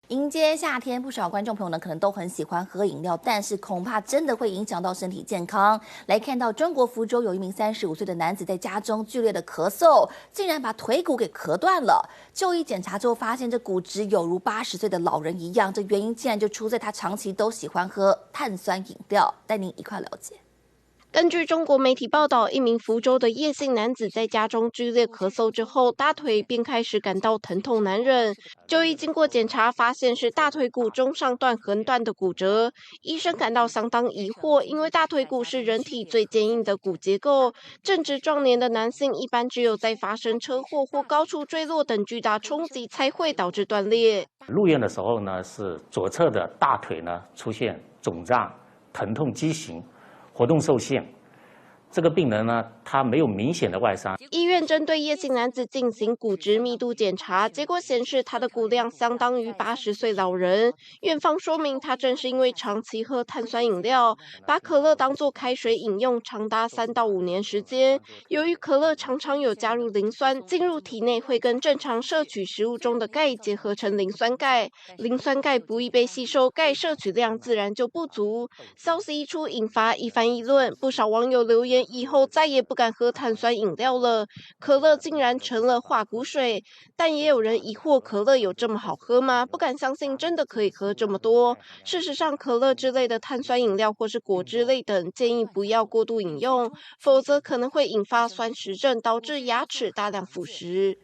迎接夏天，不少观众朋友呢可能都很喜欢喝饮料，但是恐怕真的会影响到身体健康。来看到中国福州有一名35岁的男子在家中剧烈的咳嗽，竟然把腿骨给咳断了。就医检查之后发现，这骨质有如80岁的老人一样，这原因竟然就出在他长期都喜欢喝碳酸饮料。带您一块了解。根据中国媒体报道，一名福州的叶姓男子在家中剧烈咳嗽之后，大腿便开始感到疼痛难忍。就医经过检查，发现是大腿骨中上段横断的骨折。医生感到相当疑惑，因为大腿骨是人体最坚硬的骨结构，正值壮年的男性一般只有在发生车祸或高处坠落等巨大冲击才会导致断裂。入院的时候呢，是左侧的大腿呢出现肿胀、疼痛畸形。活动受限，这个病人呢，他没有明显的外伤。医院针对叶姓男子进行骨质密度检查，结果显示他的骨量相当于80岁老人。院方说明，他正是因为长期喝碳酸饮料，把可乐当作开水饮用，长达3到5年时间。由于可乐常常有加入磷酸，进入体内会跟正常摄取食物中的钙结合成磷酸钙，磷酸钙不易被吸收，钙摄取量自然就不足。消息一出，引发一番议论，不少网友留言以后再也不敢喝碳酸饮料了，可乐竟然成了化骨水。但也有人疑惑，可乐有这么好喝吗？不敢相信真的可以喝这么多。事实上，可乐之类的碳酸饮料或是果汁类等，建议不要过度饮用，否则可能会引发酸蚀症，导致牙齿大量腐蚀。